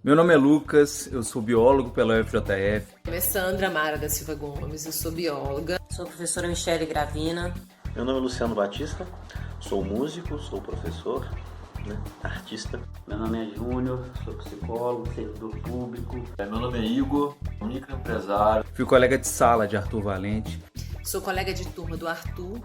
Meu nome é Lucas, eu sou biólogo pela UFJF. Meu nome é Sandra Mara da Silva Gomes, eu sou bióloga. Sou a professora Michele Gravina. Meu nome é Luciano Batista, sou músico, sou professor, artista. Meu nome é Júnior, sou psicólogo, servidor público. Meu nome é Igor, microempresário. Fui colega de sala de Arthur Valente. Sou colega de turma do Arthur.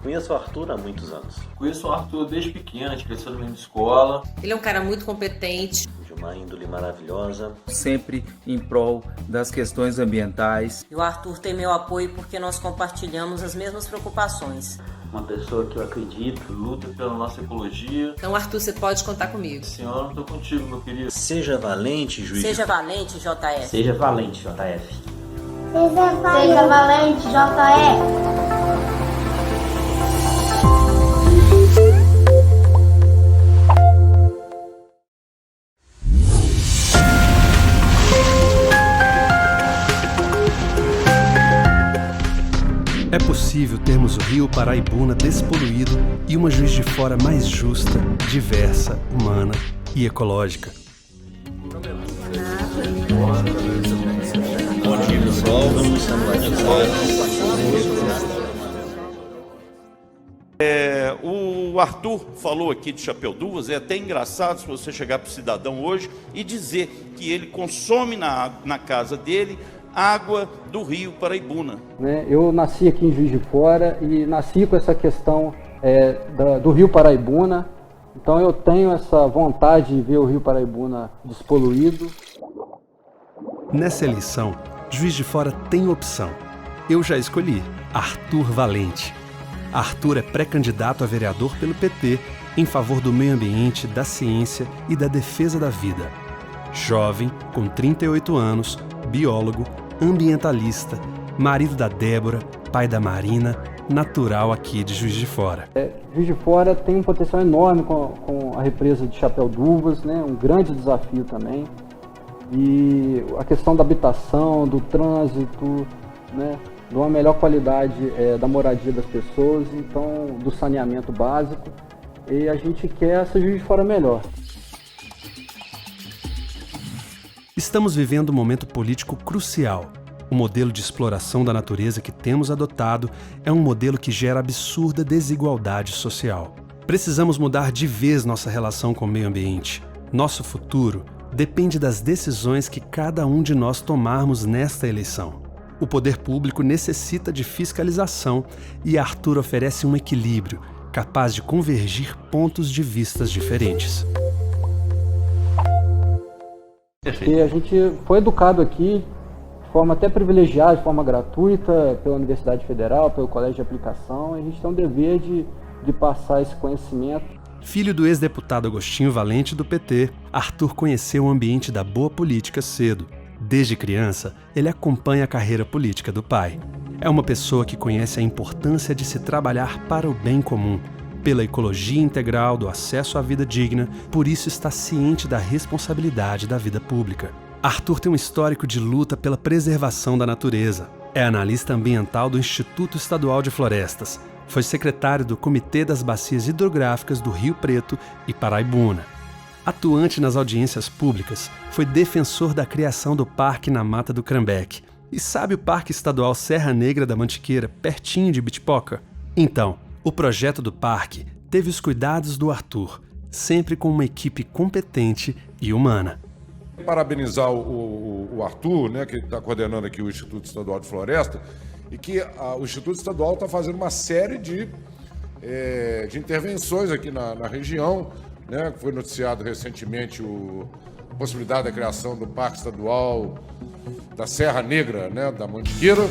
Conheço o Arthur há muitos anos. Conheço o Arthur desde pequeno, a gente cresceu na mesma escola. Ele é um cara muito competente. De uma índole maravilhosa. Sempre em prol das questões ambientais. E o Arthur tem meu apoio porque nós compartilhamos as mesmas preocupações. Uma pessoa que eu acredito, Luta pela nossa ecologia. Então, Arthur, você pode contar comigo. Esse ano eu tô contigo, meu querido. Seja valente, juiz. Seja valente, JF. Seja valente, JF. Seja valente, JF. É possível termos o Rio Paraibuna despoluído e uma Juiz de Fora mais justa, diversa, humana e ecológica. Bom dia, pessoal. Luciano Batista. O Arthur falou aqui de Chapéu d'Uvas. É até engraçado se você chegar para o cidadão hoje e dizer que ele consome na casa dele água do Rio Paraibuna. Eu nasci aqui em Juiz de Fora e nasci com essa questão do Rio Paraibuna. Então eu tenho essa vontade de ver o Rio Paraibuna despoluído. Nessa eleição, Juiz de Fora tem opção. Eu já escolhi, Arthur Valente. Arthur é pré-candidato a vereador pelo PT em favor do meio ambiente, da ciência e da defesa da vida. Jovem, com 38 anos, biólogo, ambientalista, marido da Débora, pai da Marina, natural aqui de Juiz de Fora. Juiz de Fora tem um potencial enorme com a represa de Chapéu d'Uvas, um grande desafio também. E a questão da habitação, do trânsito, de uma melhor qualidade da moradia das pessoas, então do saneamento básico. E a gente quer essa Juiz de Fora melhor. Estamos vivendo um momento político crucial. O modelo de exploração da natureza que temos adotado é um modelo que gera absurda desigualdade social. Precisamos mudar de vez nossa relação com o meio ambiente. Nosso futuro depende das decisões que cada um de nós tomarmos nesta eleição. O poder público necessita de fiscalização e Arthur oferece um equilíbrio capaz de convergir pontos de vistas diferentes. E a gente foi educado aqui de forma até privilegiada, de forma gratuita, pela Universidade Federal, pelo Colégio de Aplicação, e a gente tem o dever de passar esse conhecimento. Filho do ex-deputado Agostinho Valente do PT, Arthur conheceu o ambiente da boa política cedo. Desde criança, ele acompanha a carreira política do pai. É uma pessoa que conhece a importância de se trabalhar para o bem comum, pela ecologia integral, do acesso à vida digna, por isso está ciente da responsabilidade da vida pública. Arthur tem um histórico de luta pela preservação da natureza. É analista ambiental do Instituto Estadual de Florestas. Foi secretário do Comitê das Bacias Hidrográficas do Rio Preto e Paraibuna. Atuante nas audiências públicas, foi defensor da criação do Parque na Mata do Crambeque. E sabe o Parque Estadual Serra Negra da Mantiqueira, pertinho de Bitpoca? Então, o projeto do parque teve os cuidados do Arthur, sempre com uma equipe competente e humana. Parabenizar o Arthur, que está coordenando aqui o Instituto Estadual de Floresta, e que o Instituto Estadual está fazendo uma série de intervenções aqui na região. Foi noticiado recentemente a possibilidade da criação do Parque Estadual da Serra Negra, da Mantiqueira.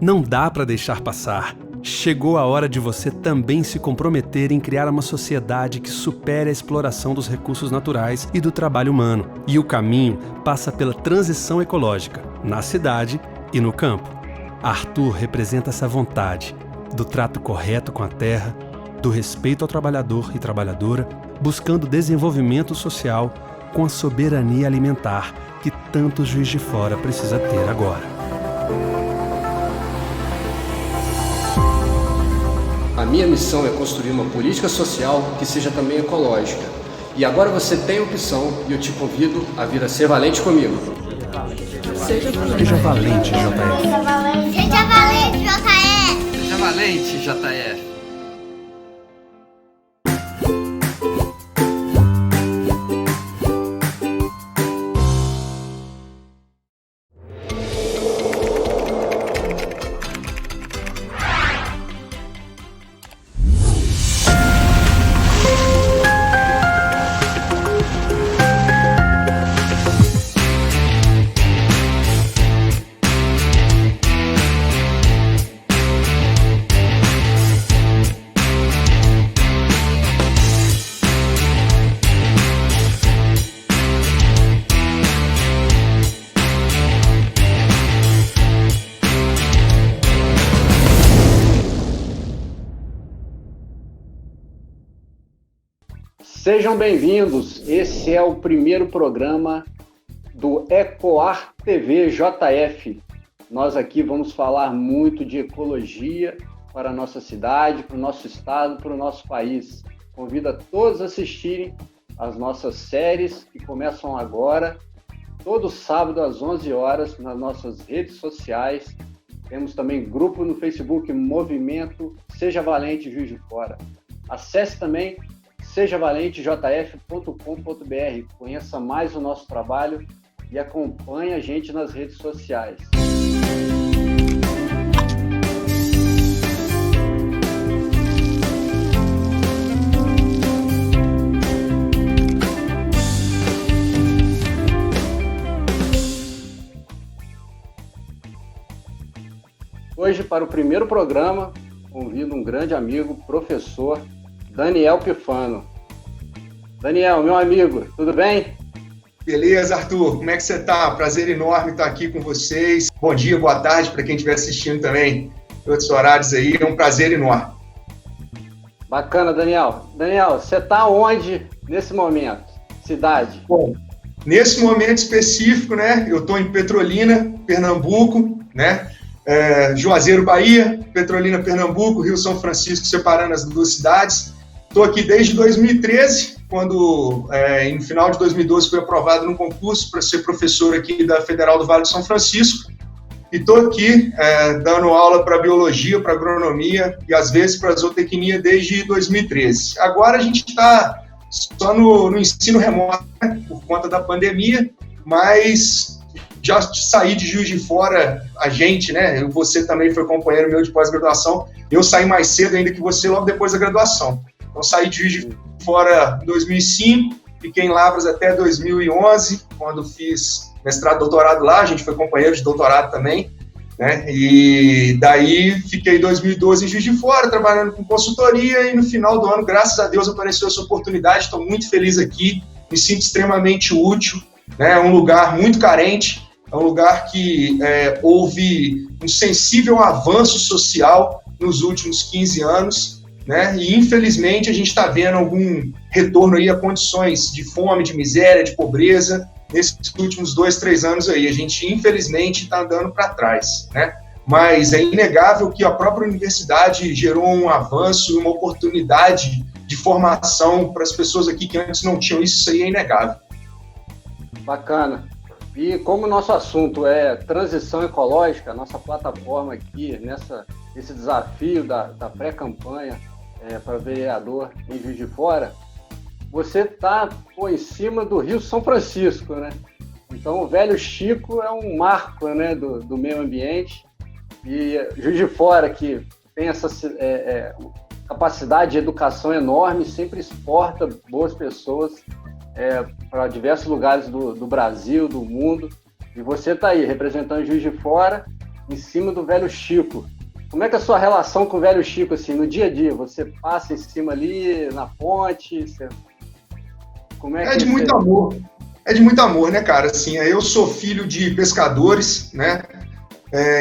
Não dá para deixar passar. Chegou a hora de você também se comprometer em criar uma sociedade que supere a exploração dos recursos naturais e do trabalho humano. E o caminho passa pela transição ecológica, na cidade e no campo. Arthur representa essa vontade, do trato correto com a terra, do respeito ao trabalhador e trabalhadora, buscando desenvolvimento social com a soberania alimentar que tanto Juiz de Fora precisa ter agora. A A minha missão é construir uma política social que seja também ecológica. E agora você tem opção e eu te convido a vir a ser valente comigo. Seja valente, JF. Seja valente, JF. Seja valente, JF. Sejam bem-vindos, esse é o primeiro programa do Ecoar TV JF. Nós aqui vamos falar muito de ecologia para a nossa cidade, para o nosso estado, para o nosso país. Convido a todos a assistirem as nossas séries que começam agora, todo sábado às 11 horas, nas nossas redes sociais. Temos também grupo no Facebook, Movimento Seja Valente Juiz de Fora. Acesse também sejavalentejf.com.br, conheça mais o nosso trabalho e acompanhe a gente nas redes sociais. Hoje, para o primeiro programa, convido um grande amigo, professor Daniel Pifano. Daniel, meu amigo, tudo bem? Beleza, Arthur, como é que você tá? Prazer enorme estar aqui com vocês. Bom dia, boa tarde para quem estiver assistindo também em outros horários aí, é um prazer enorme. Bacana, Daniel. Daniel, você tá onde nesse momento? Cidade? Bom, nesse momento específico, né, eu tô em Petrolina, Pernambuco, né, Juazeiro, Bahia, Petrolina, Pernambuco, Rio São Francisco, separando as duas cidades. Estou aqui desde 2013, quando, no final de 2012, fui aprovado num concurso para ser professor aqui da Federal do Vale do São Francisco. E estou aqui dando aula para biologia, para agronomia e, às vezes, para zootecnia desde 2013. Agora a gente está só no ensino remoto, né, por conta da pandemia, mas já saí de Juiz de Fora, a gente, né? Você também foi companheiro meu de pós-graduação. Eu saí mais cedo ainda que você, logo depois da graduação. Então, saí de Juiz de Fora em 2005, fiquei em Lavras até 2011, quando fiz mestrado e doutorado lá, a gente foi companheiro de doutorado também, né? E daí fiquei em 2012 em Juiz de Fora, trabalhando com consultoria, e no final do ano, graças a Deus, apareceu essa oportunidade, estou muito feliz aqui, me sinto extremamente útil, né? É um lugar muito carente, é um lugar que houve um sensível avanço social nos últimos 15 anos, né? E infelizmente a gente está vendo algum retorno aí a condições de fome, de miséria, de pobreza nesses últimos 2, 3 anos aí. A gente infelizmente está andando para trás, né? Mas é inegável que a própria universidade gerou um avanço e uma oportunidade de formação para as pessoas aqui que antes não tinham isso aí é inegável. Bacana. E como o nosso assunto é transição ecológica, a nossa plataforma aqui, esse desafio da pré-campanha para vereador em Juiz de Fora, você está em cima do Rio São Francisco, né? Então, o Velho Chico é um marco, né, do meio ambiente. E Juiz de Fora, que tem essa capacidade de educação enorme, sempre exporta boas pessoas para diversos lugares do Brasil, do mundo. E você está aí, representando Juiz de Fora, em cima do Velho Chico. Como é que é a sua relação com o Velho Chico, assim, no dia a dia? Você passa em cima ali, na ponte? Como é que de muito amor. É de muito amor, né, cara? Assim, eu sou filho de pescadores, né?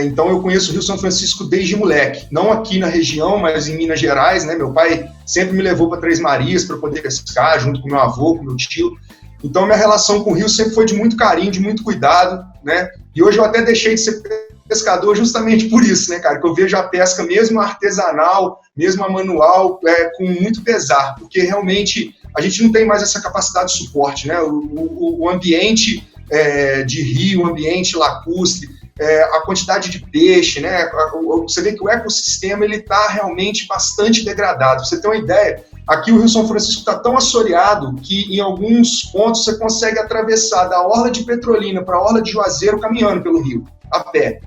Então eu conheço o Rio São Francisco desde moleque. Não aqui na região, mas em Minas Gerais, né? Meu pai sempre me levou para Três Marias para poder pescar, junto com meu avô, com meu tio. Então minha relação com o Rio sempre foi de muito carinho, de muito cuidado, né? E hoje eu até deixei de ser pescador justamente por isso, né, cara? Que eu vejo a pesca mesmo artesanal, mesmo a manual, com muito pesar, porque realmente a gente não tem mais essa capacidade de suporte, né? O ambiente de rio, o ambiente lacustre, a quantidade de peixe, né? Você vê que o ecossistema ele está realmente bastante degradado. Pra você ter uma ideia, aqui o Rio São Francisco está tão assoreado que em alguns pontos você consegue atravessar da orla de Petrolina para a orla de Juazeiro caminhando pelo rio, a pé,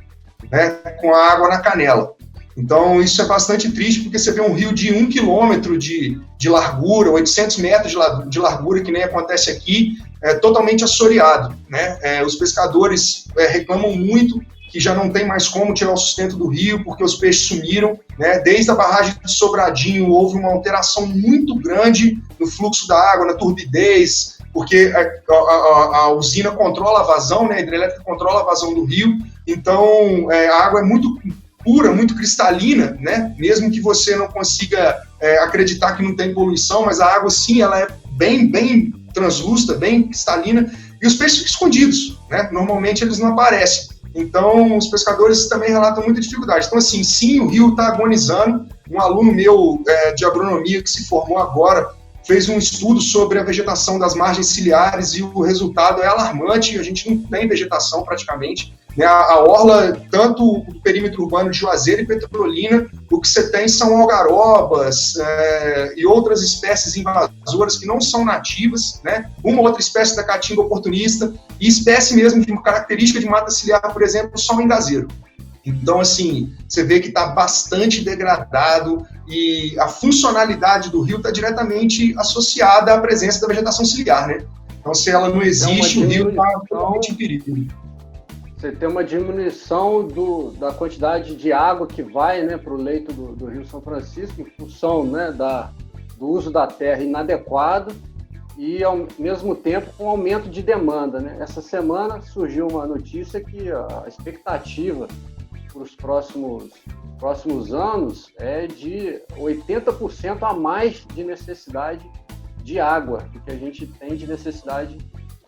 né? Com a água na canela. Então isso é bastante triste, porque você vê um rio de 1 quilômetro de largura, 800 metros de largura, que nem acontece aqui, totalmente assoreado, né? Os pescadores reclamam muito que já não tem mais como tirar o sustento do rio, porque os peixes sumiram, né? Desde a barragem de Sobradinho houve uma alteração muito grande no fluxo da água, na turbidez, porque a usina controla a vazão, né? A hidrelétrica controla a vazão do rio, então a água é muito pura, muito cristalina, né? Mesmo que você não consiga acreditar que não tem poluição, mas a água sim, ela é bem translúcida, bem cristalina, e os peixes ficam escondidos, né? Normalmente eles não aparecem. Então os pescadores também relatam muita dificuldade. Então assim, sim, o rio está agonizando. Um aluno meu de agronomia que se formou agora fez um estudo sobre a vegetação das margens ciliares e o resultado é alarmante. A gente não tem vegetação praticamente. A orla, tanto o perímetro urbano de Juazeiro e Petrolina, o que você tem são algarobas e outras espécies invasoras que não são nativas, né? Uma outra espécie da caatinga oportunista e espécie mesmo de uma característica de mata ciliar, por exemplo, só o engazeiro. Então, assim, você vê que está bastante degradado e a funcionalidade do rio está diretamente associada à presença da vegetação ciliar, né? Então, se ela não existe, o rio está totalmente em perigo. Você tem uma diminuição da quantidade de água que vai, né, para o leito do Rio São Francisco, em função, né, do uso da terra inadequado e, ao mesmo tempo, com aumento de demanda, né? Essa semana surgiu uma notícia que a expectativa para os próximos anos é de 80% a mais de necessidade de água do que a gente tem de necessidade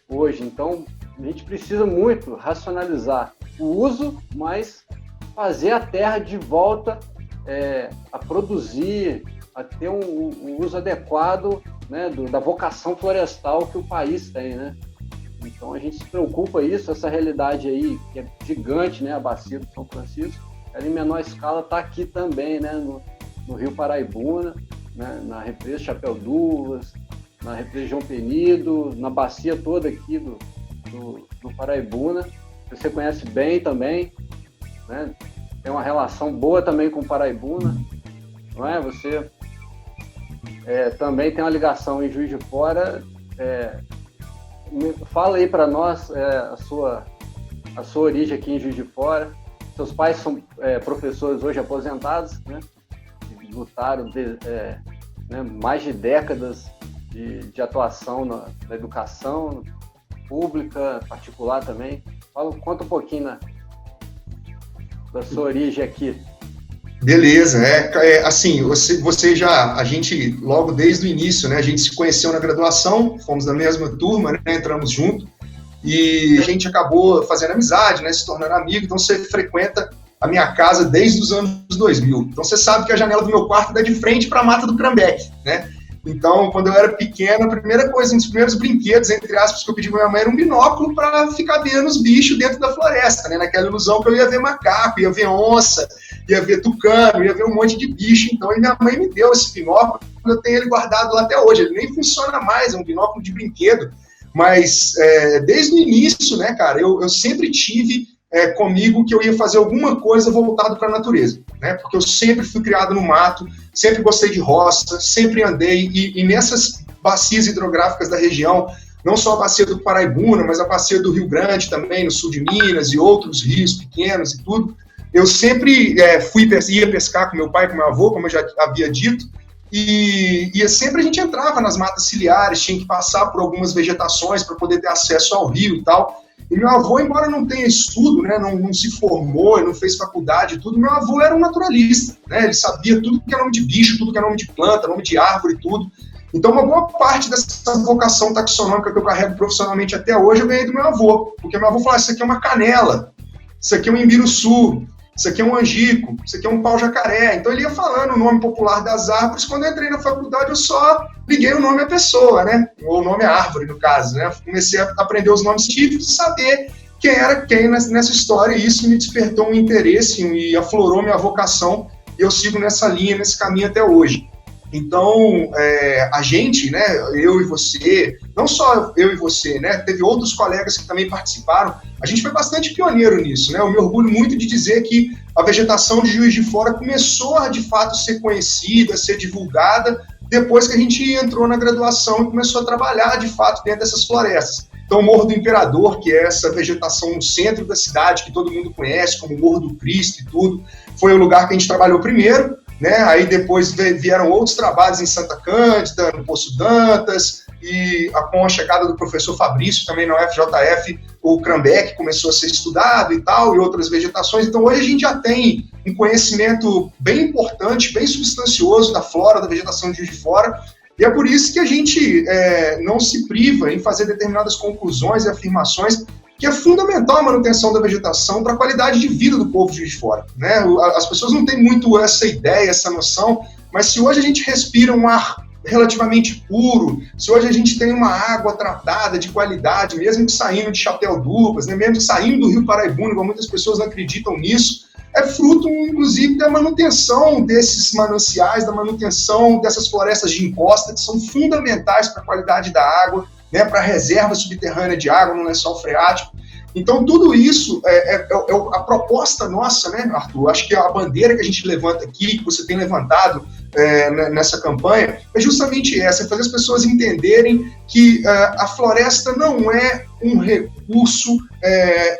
hoje. Então, a gente precisa muito racionalizar o uso, mas fazer a terra de volta a produzir, a ter um uso adequado, né, da vocação florestal que o país tem, né? Então a gente se preocupa isso, essa realidade aí, que é gigante, né, a bacia do São Francisco, ela em menor escala está aqui também, né, no Rio Paraibuna, né, na represa Chapéu d'Uvas, na represa João Penido, na bacia toda aqui do Paraibuna. Você conhece bem também, né? Tem uma relação boa também com o Paraibuna, não é? Você também tem uma ligação em Juiz de Fora. Fala aí para nós a sua origem aqui em Juiz de Fora. Seus pais são professores hoje aposentados, né? Lutaram né, mais de décadas de atuação na educação pública, particular também. Conta um pouquinho da sua origem aqui. Beleza, assim, a gente, logo desde o início, né, a gente se conheceu na graduação, fomos da mesma turma, né, entramos junto, e a gente acabou fazendo amizade, né, se tornando amigo, então você frequenta a minha casa desde os anos 2000, então você sabe que a janela do meu quarto dá de frente para a Mata do Crambeque, né, então quando eu era pequeno, a primeira coisa, um dos primeiros brinquedos, entre aspas, que eu pedi pra minha mãe era um binóculo para ficar vendo os bichos dentro da floresta, né, naquela ilusão que eu ia ver macaco, ia ver onça, ia ver tucano, ia ver um monte de bicho. Então minha mãe me deu esse binóculo, eu tenho ele guardado lá até hoje, ele nem funciona mais, é um binóculo de brinquedo, mas desde o início, né, cara, eu sempre tive comigo que eu ia fazer alguma coisa voltada para a natureza, né, porque eu sempre fui criado no mato, sempre gostei de roça, sempre andei, e nessas bacias hidrográficas da região, não só a bacia do Paraibuna, mas a bacia do Rio Grande também, no sul de Minas, e outros rios pequenos e tudo, eu sempre ia pescar com meu pai, com meu avô, como eu já havia dito, e sempre a gente entrava nas matas ciliares, tinha que passar por algumas vegetações para poder ter acesso ao rio e tal. E meu avô, embora não tenha estudo, né, não se formou, não fez faculdade e tudo, meu avô era um naturalista, né, ele sabia tudo que é nome de bicho, tudo que é nome de planta, nome de árvore e tudo. Então, uma boa parte dessa vocação taxonômica que eu carrego profissionalmente até hoje, eu ganhei do meu avô, porque meu avô falava, isso aqui é uma canela. isso aqui é um imbiruçu, isso aqui é um angico, isso aqui é um pau-jacaré. Então ele ia falando o nome popular das árvores. Quando eu entrei na faculdade, eu só liguei o nome à pessoa, né? Ou o nome à árvore, no caso, né? Comecei a aprender os nomes científicos e saber quem era quem nessa história, e isso me despertou um interesse e aflorou minha vocação, e eu sigo nessa linha, nesse caminho até hoje. Então, a gente, né, eu e você, não só eu e você, né, teve outros colegas que também participaram, a gente foi bastante pioneiro nisso, né, eu me orgulho muito de dizer que a vegetação de Juiz de Fora começou a, de fato, ser conhecida, ser divulgada, depois que a gente entrou na graduação e começou a trabalhar, de fato, dentro dessas florestas. Então, o Morro do Imperador, que é essa vegetação no centro da cidade, que todo mundo conhece, como o Morro do Cristo e tudo, foi o lugar que a gente trabalhou primeiro, né? Aí depois vieram outros trabalhos em Santa Cândida, no Poço Dantas, e com a chegada do professor Fabrício, também na UFJF, o Crambeck começou a ser estudado e tal, e outras vegetações. Então, hoje a gente já tem um conhecimento bem importante, bem substancioso da flora, da vegetação de Juiz de Fora, e é por isso que a gente não se priva em fazer determinadas conclusões e afirmações, que é fundamental a manutenção da vegetação para a qualidade de vida do povo de Juiz de Fora, né? As pessoas não têm muito essa ideia, essa noção, mas se hoje a gente respira um ar relativamente puro, se hoje a gente tem uma água tratada de qualidade, mesmo que saindo de Chapéu-d'Uvas, né? Mesmo que saindo do Rio Paraibuna, igual muitas pessoas não acreditam nisso, é fruto, inclusive, da manutenção desses mananciais, da manutenção dessas florestas de encosta, que são fundamentais para a qualidade da água, né, para a reserva subterrânea de água no lençol freático. Então, tudo isso é a proposta nossa, né, Arthur? Acho que a bandeira que a gente levanta aqui, que você tem levantado nessa campanha, é justamente essa, é fazer as pessoas entenderem que a floresta não é um recurso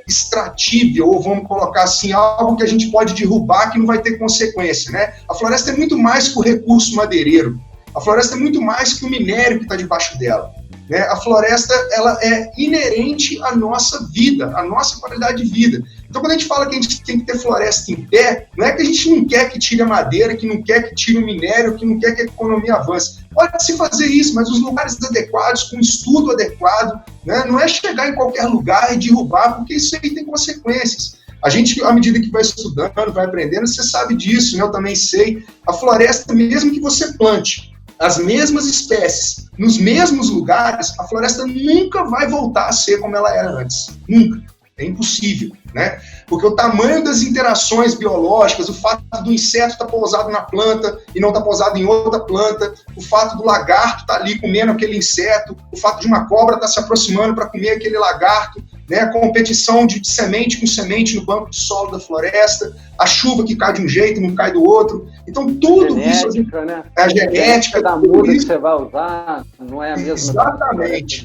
extratível, ou vamos colocar assim, algo que a gente pode derrubar que não vai ter consequência, né? A floresta é muito mais que o recurso madeireiro, a floresta é muito mais que o minério que está debaixo dela. Né? A floresta, ela é inerente à nossa vida, à nossa qualidade de vida. Então, quando a gente fala que a gente tem que ter floresta em pé, não é que a gente não quer que tire a madeira, que não quer que tire o minério, que não quer que a economia avance. Pode-se fazer isso, mas os lugares adequados, com estudo adequado, né? Não é chegar em qualquer lugar e derrubar, porque isso aí tem consequências. A gente, à medida que vai estudando, vai aprendendo, você sabe disso, né? Eu também sei. A floresta, mesmo que você plante as mesmas espécies, nos mesmos lugares, a floresta nunca vai voltar a ser como ela era antes. Nunca. É impossível, né? Porque o tamanho das interações biológicas, o fato do inseto estar pousado na planta e não estar pousado em outra planta, o fato do lagarto estar ali comendo aquele inseto, o fato de uma cobra estar se aproximando para comer aquele lagarto, né? A competição de semente com semente no banco de solo da floresta, a chuva que cai de um jeito e não cai do outro. Então, tudo genética, isso... Né? A genética da muda que você vai usar não é a mesma.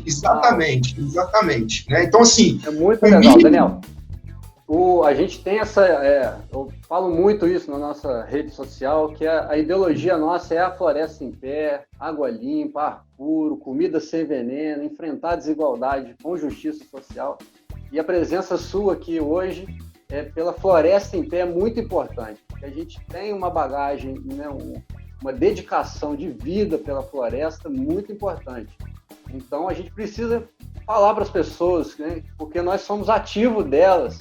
Exatamente. Né? Então, assim... É muito legal, Daniel. A gente tem eu falo muito isso na nossa rede social, que a ideologia nossa é a floresta em pé, água limpa, ar puro, comida sem veneno, enfrentar a desigualdade com justiça social. E a presença sua aqui hoje pela floresta em pé é muito importante, porque a gente tem uma bagagem, né, uma dedicação de vida pela floresta muito importante. Então a gente precisa falar para as pessoas, né, porque nós somos ativos delas,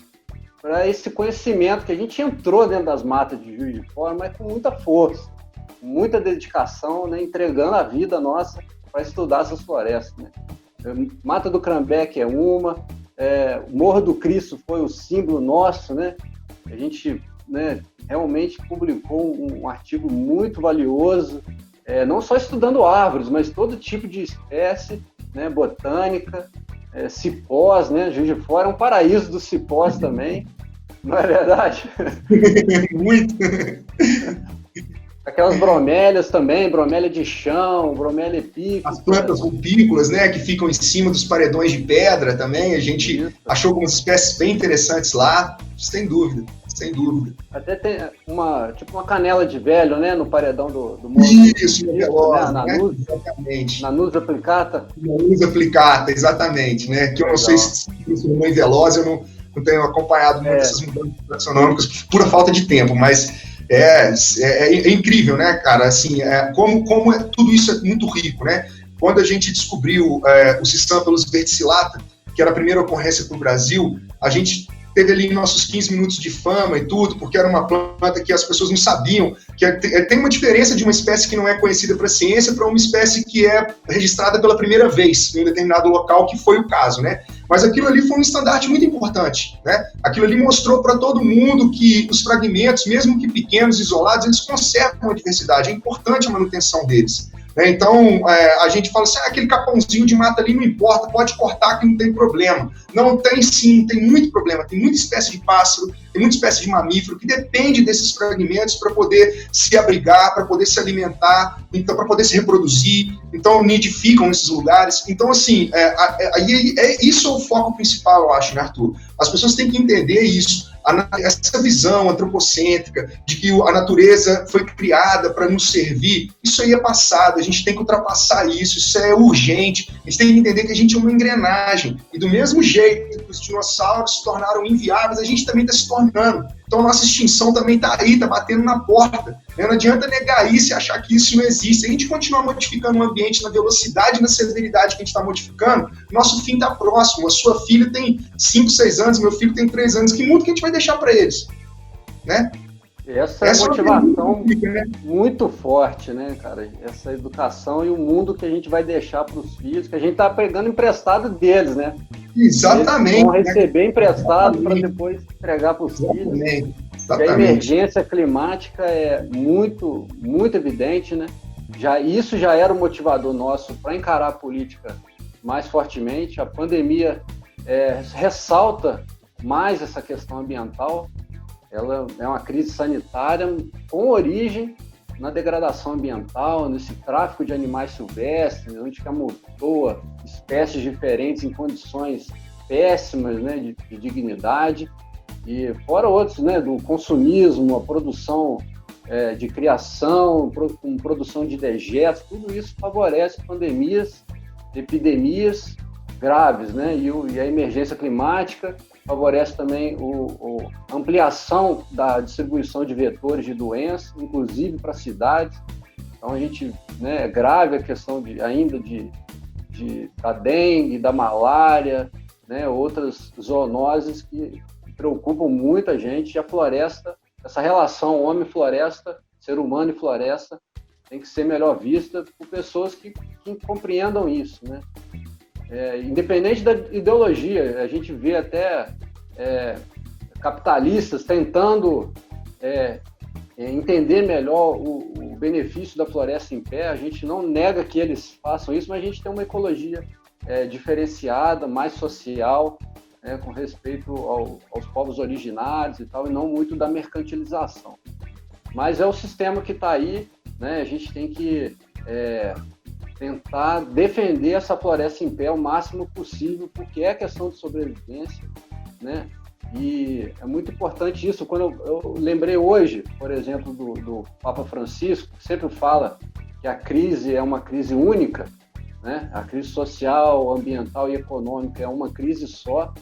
para esse conhecimento que a gente entrou dentro das matas de Juiz de Fora, mas com muita força, com muita dedicação, né, entregando a vida nossa para estudar essas florestas. Né? Mata do Crambeck é uma, o Morro do Cristo foi o símbolo nosso, né? A gente, né, realmente publicou um artigo muito valioso, não só estudando árvores, mas todo tipo de espécie, né, botânica, cipós, né? Juiz de Fora é um paraíso dos cipós também, não é verdade? Muito! Aquelas bromélias também, bromélia de chão, bromélia epífica. As plantas rupícolas, né, que ficam em cima dos paredões de pedra também, a gente achou algumas espécies bem interessantes lá, sem dúvida. Até tem uma canela de velho, né, no paredão do morro. Isso, veloz, né? Exatamente. Nanus applicata. Nanus applicata, exatamente, né, que eu não sei se transformou em veloz, eu não tenho acompanhado muito essas mudanças taxonômicas por pura falta de tempo, mas é incrível, né, cara, assim, como tudo isso é muito rico, né. Quando a gente descobriu o Cisampelus verticillata, que era a primeira ocorrência para o Brasil, a gente teve ali nossos 15 minutos de fama e tudo, porque era uma planta que as pessoas não sabiam, que tem uma diferença de uma espécie que não é conhecida para a ciência para uma espécie que é registrada pela primeira vez em um determinado local, que foi o caso, né? Mas aquilo ali foi um estandarte muito importante, né? Aquilo ali mostrou para todo mundo que os fragmentos, mesmo que pequenos, isolados, eles conservam a diversidade, é importante a manutenção deles. Então, a gente fala assim, aquele capãozinho de mata ali não importa, pode cortar que não tem problema. Não, tem sim, tem muito problema, tem muita espécie de pássaro, tem muita espécie de mamífero que depende desses fragmentos para poder se abrigar, para poder se alimentar, então, para poder se reproduzir, então nidificam nesses lugares. Então, assim, isso é o foco principal, eu acho, né, Arthur? As pessoas têm que entender isso. Essa visão antropocêntrica de que a natureza foi criada para nos servir, isso aí é passado, a gente tem que ultrapassar isso é urgente, a gente tem que entender que a gente é uma engrenagem, e do mesmo jeito que os dinossauros se tornaram inviáveis, a gente também está se tornando. Então a nossa extinção também está aí, está batendo na porta. Não adianta negar isso e achar que isso não existe. Se a gente continuar modificando o ambiente na velocidade e na severidade que a gente está modificando, nosso fim está próximo. A sua filha tem 5, 6 anos, meu filho tem 3 anos. Que mundo que a gente vai deixar para eles? Né? Essa é uma motivação muito forte, né, cara? Essa educação e o mundo que a gente vai deixar para os filhos, que a gente está pegando emprestado deles, né? Exatamente. Eles vão receber emprestado para depois entregar para os filhos. E a emergência climática é muito, muito evidente, né? Isso já era um motivador nosso para encarar a política mais fortemente. A pandemia ressalta mais essa questão ambiental. Ela é uma crise sanitária com origem na degradação ambiental, nesse tráfico de animais silvestres, onde que amontoa espécies diferentes em condições péssimas, né, de dignidade, e fora outros, né, do consumismo, a produção de criação, com produção de dejetos, tudo isso favorece pandemias, epidemias graves, né, e a emergência climática favorece também a ampliação da distribuição de vetores de doenças, inclusive para cidades. Então a gente, né, é grave a questão da dengue, da malária, né, outras zoonoses que preocupam muita gente. E a floresta, essa relação homem-floresta, ser humano e floresta, tem que ser melhor vista por pessoas que compreendam isso, né? Independente da ideologia, a gente vê até capitalistas tentando entender melhor o benefício da floresta em pé. A gente não nega que eles façam isso, mas a gente tem uma ecologia diferenciada, mais social, com respeito aos povos originários e tal, e não muito da mercantilização. Mas é o sistema que está aí, né? A gente tem que tentar defender essa floresta em pé o máximo possível, porque é questão de sobrevivência, né? E é muito importante isso. Quando eu lembrei hoje, por exemplo, do Papa Francisco, que sempre fala que a crise é uma crise única, né? A crise social, ambiental e econômica é uma crise só.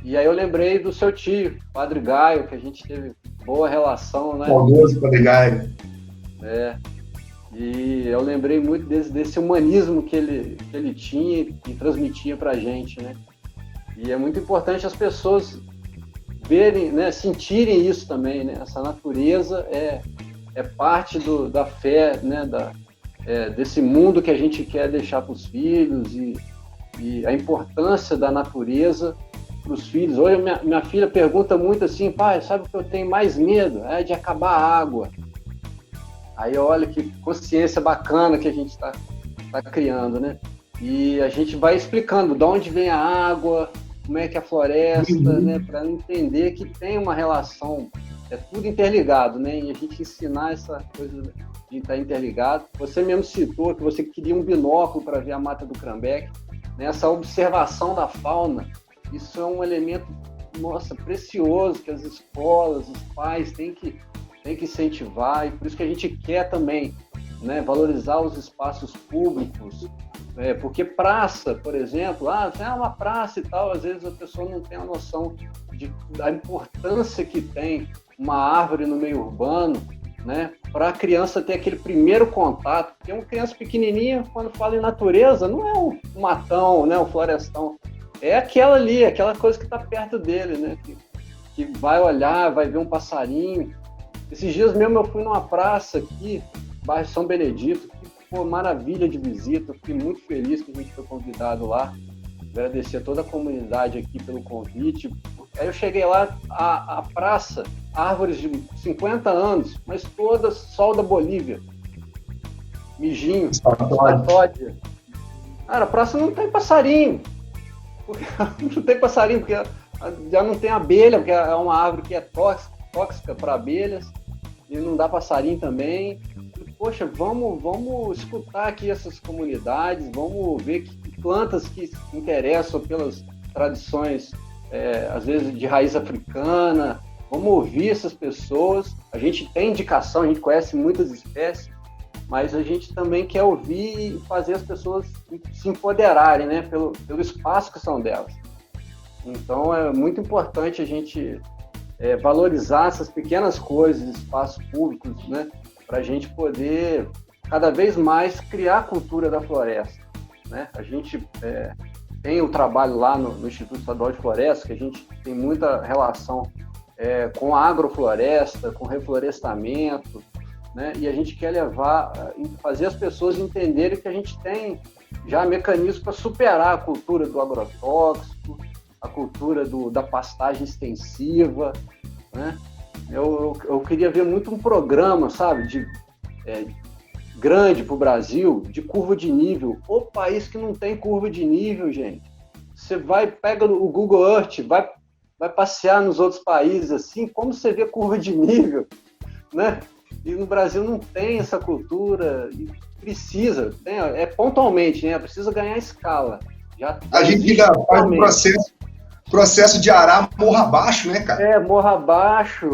E aí eu lembrei do seu tio, Padre Gaio, que a gente teve boa relação, né? Famoso Padre Gaio. E eu lembrei muito desse humanismo que ele tinha e transmitia pra gente, né? E é muito importante as pessoas verem, né, sentirem isso também, né? Essa natureza é parte da fé, né? Desse mundo que a gente quer deixar para os filhos e a importância da natureza para os filhos. Hoje minha filha pergunta muito assim, pai, sabe o que eu tenho mais medo? É de acabar a água. Aí olha que consciência bacana que a gente está criando, né? E a gente vai explicando de onde vem a água, como é que é a floresta, né? Para entender que tem uma relação, é tudo interligado, né? E a gente ensinar essa coisa de estar interligado. Você mesmo citou que você queria um binóculo para ver a Mata do Crambeque, né? Essa observação da fauna, isso é um elemento, nossa, precioso, que as escolas, os pais têm que incentivar, e por isso que a gente quer também, né, valorizar os espaços públicos, porque praça, por exemplo, é uma praça e tal, às vezes a pessoa não tem a noção da importância que tem uma árvore no meio urbano, né, para a criança ter aquele primeiro contato, porque uma criança pequenininha, quando fala em natureza, não é um matão, né, um florestão, é aquela ali, aquela coisa que está perto dele, né, que vai olhar, vai ver um passarinho. Esses dias mesmo eu fui numa praça aqui, bairro São Benedito, que foi maravilha de visita, fiquei muito feliz que a gente foi convidado lá. Agradecer a toda a comunidade aqui pelo convite. Aí eu cheguei lá, a praça, árvores de 50 anos, mas todas sol da Bolívia. Mijinho, Satódia. Cara, a praça não tem passarinho. Não tem passarinho, porque já não tem abelha, porque é uma árvore que é tóxica para abelhas, e não dá passarinho também. E, poxa, vamos escutar aqui essas comunidades, vamos ver que plantas que se interessam pelas tradições, às vezes de raiz africana, vamos ouvir essas pessoas. A gente tem indicação, a gente conhece muitas espécies, mas a gente também quer ouvir e fazer as pessoas se empoderarem, né, pelo espaço que são delas. Então é muito importante a gente valorizar essas pequenas coisas, espaços públicos, né, para a gente poder cada vez mais criar a cultura da floresta, né? A gente tem o trabalho lá no Instituto Estadual de Floresta, que a gente tem muita relação com a agrofloresta, com reflorestamento, né? E a gente quer fazer as pessoas entenderem que a gente tem já mecanismos para superar a cultura do agrotóxico, a cultura da pastagem extensiva, né? Eu queria ver muito um programa, sabe, grande para o Brasil, de curva de nível. O país que não tem curva de nível, gente. Você pega o Google Earth, vai passear nos outros países assim, como você vê curva de nível, né? E no Brasil não tem essa cultura, e precisa, pontualmente, né? Precisa ganhar escala. A gente já faz um processo de arar morra abaixo, né, cara? Morra abaixo,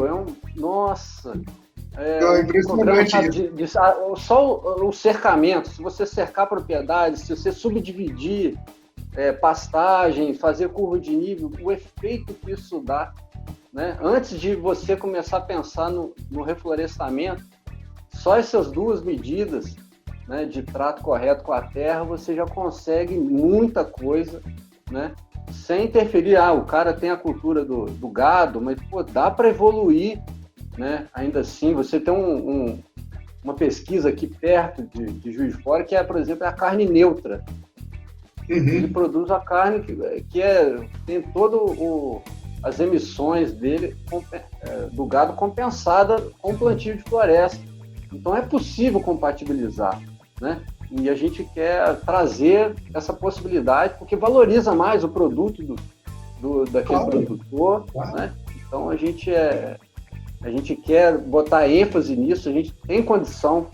nossa. Impressionante. Só o cercamento, se você cercar a propriedade, se você subdividir pastagem, fazer curva de nível, o efeito que isso dá, né? Antes de você começar a pensar no reflorestamento, só essas duas medidas, né, de trato correto com a terra, você já consegue muita coisa, né? Sem interferir. O cara tem a cultura do gado, mas dá para evoluir, né? Ainda assim, você tem uma pesquisa aqui perto de Juiz de Fora, que é, por exemplo, a carne neutra. Ele produz a carne que tem todo as emissões dele do gado compensada com o plantio de floresta. Então é possível compatibilizar, né? E a gente quer trazer essa possibilidade porque valoriza mais o produto daquele produtor, né? Então a gente quer botar ênfase nisso. A gente tem condição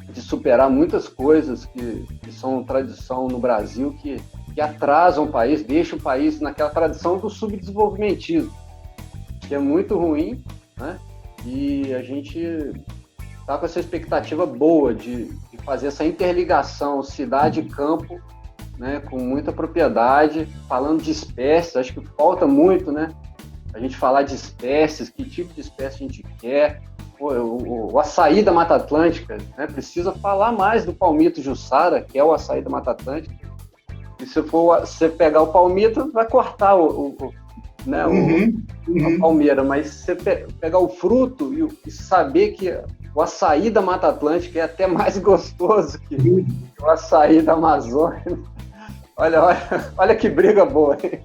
de superar muitas coisas que são tradição no Brasil, que atrasam o país, deixam o país naquela tradição do subdesenvolvimentismo, que é muito ruim, né? E a gente está com essa expectativa boa de fazer essa interligação cidade e campo, né, com muita propriedade, falando de espécies. Acho que falta muito, né, a gente falar de espécies, que tipo de espécie a gente quer. O açaí da Mata Atlântica, né, precisa falar mais do palmito jussara, que é o açaí da Mata Atlântica. E se você pegar o palmito, vai cortar a palmeira, mas se você pegar o fruto e saber que o açaí da Mata Atlântica é até mais gostoso que o açaí da Amazônia. Olha que briga boa, hein?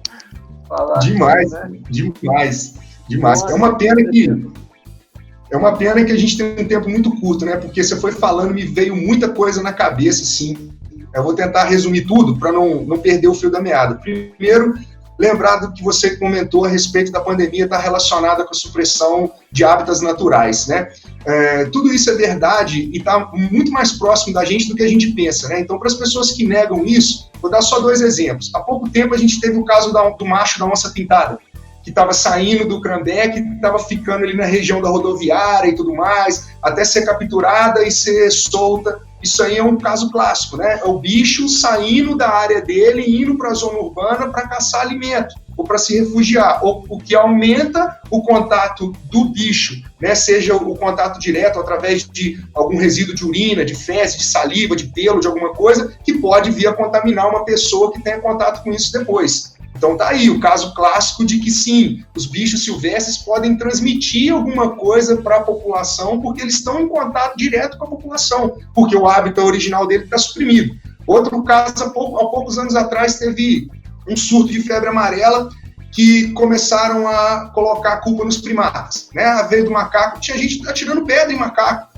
Demais, né? Demais. Nossa, é uma pena que a gente tem um tempo muito curto, né? Porque você foi falando, me veio muita coisa na cabeça, sim. Eu vou tentar resumir tudo para não perder o fio da meada. Primeiro, lembrar do que você comentou a respeito da pandemia, está relacionada com a supressão de hábitats naturais, né? Tudo isso é verdade e está muito mais próximo da gente do que a gente pensa, né? Então, para as pessoas que negam isso, vou dar só 2 exemplos. Há pouco tempo a gente teve o caso do macho da onça pintada, que estava saindo do Crambeque, que estava ficando ali na região da rodoviária e tudo mais, até ser capturada e ser solta. Isso aí é um caso clássico, né? É o bicho saindo da área dele e indo para a zona urbana para caçar alimento ou para se refugiar, o que aumenta o contato do bicho, né? Seja o contato direto através de algum resíduo de urina, de fezes, de saliva, de pelo, de alguma coisa, que pode vir a contaminar uma pessoa que tenha contato com isso depois. Então tá aí o caso clássico de que sim, os bichos silvestres podem transmitir alguma coisa para a população porque eles estão em contato direto com a população, porque o hábitat original dele está suprimido. Outro caso, há poucos anos atrás, teve um surto de febre amarela que começaram a colocar a culpa nos primatas, né? A vez do macaco, tinha gente atirando pedra em macaco,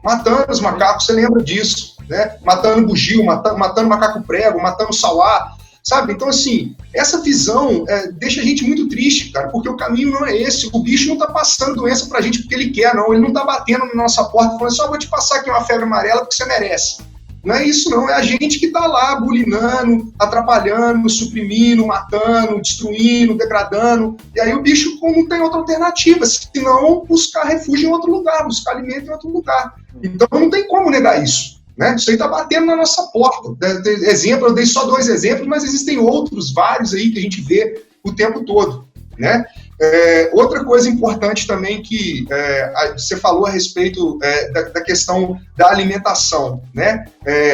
matando os macacos, você lembra disso, né? Matando bugio, matando macaco prego, matando sauá, sabe? Então, assim, essa visão deixa a gente muito triste, cara, porque o caminho não é esse. O bicho não tá passando doença pra gente porque ele quer, não. Ele não tá batendo na nossa porta falando assim, vou te passar aqui uma febre amarela porque você merece. Não é isso, não. É a gente que tá lá bulinando, atrapalhando, suprimindo, matando, destruindo, degradando. E aí o bicho não tem outra alternativa, senão buscar refúgio em outro lugar, buscar alimento em outro lugar. Então não tem como negar isso. Né? Isso aí está batendo na nossa porta. Exemplo, eu dei só 2 exemplos, mas existem outros, vários aí que a gente vê o tempo todo. Né? Outra coisa importante também que você falou a respeito da questão da alimentação, né?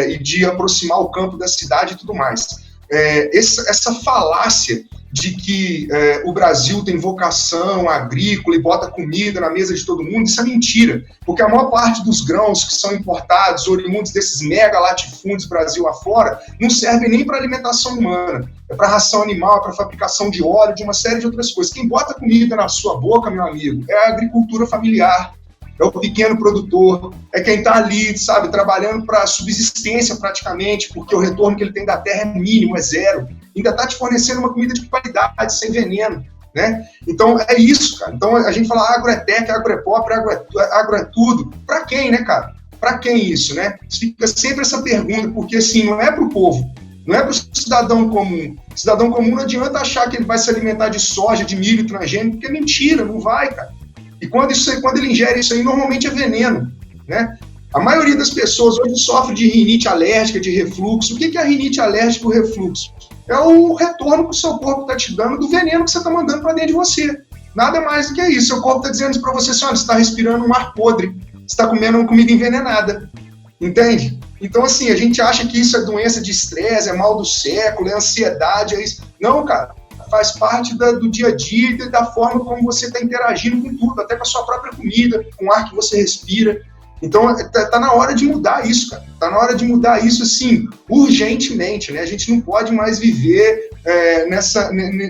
E de aproximar o campo da cidade e tudo mais. Essa falácia de que o Brasil tem vocação agrícola e bota comida na mesa de todo mundo, isso é mentira, porque a maior parte dos grãos que são importados, oriundos desses mega latifúndios Brasil afora, não servem nem para alimentação humana, é para ração animal, é para fabricação de óleo, de uma série de outras coisas. Quem bota comida na sua boca, meu amigo, é a agricultura familiar, é o pequeno produtor, é quem está ali, sabe, trabalhando para subsistência praticamente, porque o retorno que ele tem da terra é mínimo, é zero. Ainda está te fornecendo uma comida de qualidade, sem veneno, né? Então, é isso, cara. Então, a gente fala agro é tech, agro é pop, agro é tudo. Para quem, né, cara? Para quem isso, né? Fica sempre essa pergunta, porque, assim, não é para o povo, não é para o cidadão comum. O cidadão comum não adianta achar que ele vai se alimentar de soja, de milho transgênico, porque é mentira, não vai, cara. E quando ele ingere isso aí, normalmente é veneno, né? A maioria das pessoas hoje sofre de rinite alérgica, de refluxo. O que é a rinite alérgica e o refluxo? É o retorno que o seu corpo está te dando do veneno que você está mandando para dentro de você. Nada mais do que isso. Seu corpo está dizendo para você assim, olha, você está respirando um ar podre, você está comendo uma comida envenenada. Entende? Então, assim, a gente acha que isso é doença de estresse, é mal do século, é ansiedade, é isso. Não, cara. Faz parte do dia a dia e da forma como você está interagindo com tudo, até com a sua própria comida, com o ar que você respira. Então, tá na hora de mudar isso, cara. Tá na hora de mudar isso, assim, urgentemente, né? A gente não pode mais viver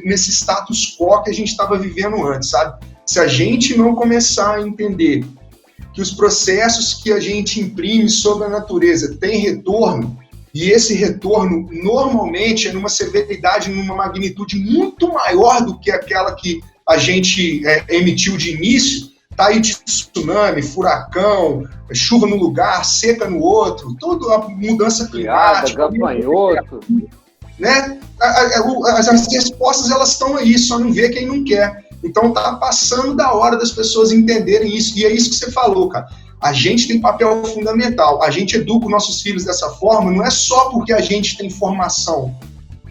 nesse status quo que a gente estava vivendo antes, sabe? Se a gente não começar a entender que os processos que a gente imprime sobre a natureza têm retorno, e esse retorno normalmente é numa severidade, numa magnitude muito maior do que aquela que a gente emitiu de início, tá aí de tsunami, furacão, chuva num lugar, seca no outro, toda a mudança climática, gafanhoto, né? As respostas elas estão aí, só não vê quem não quer. Então tá passando da hora das pessoas entenderem isso, e é isso que você falou, cara. A gente tem papel fundamental, a gente educa os nossos filhos dessa forma, não é só porque a gente tem formação,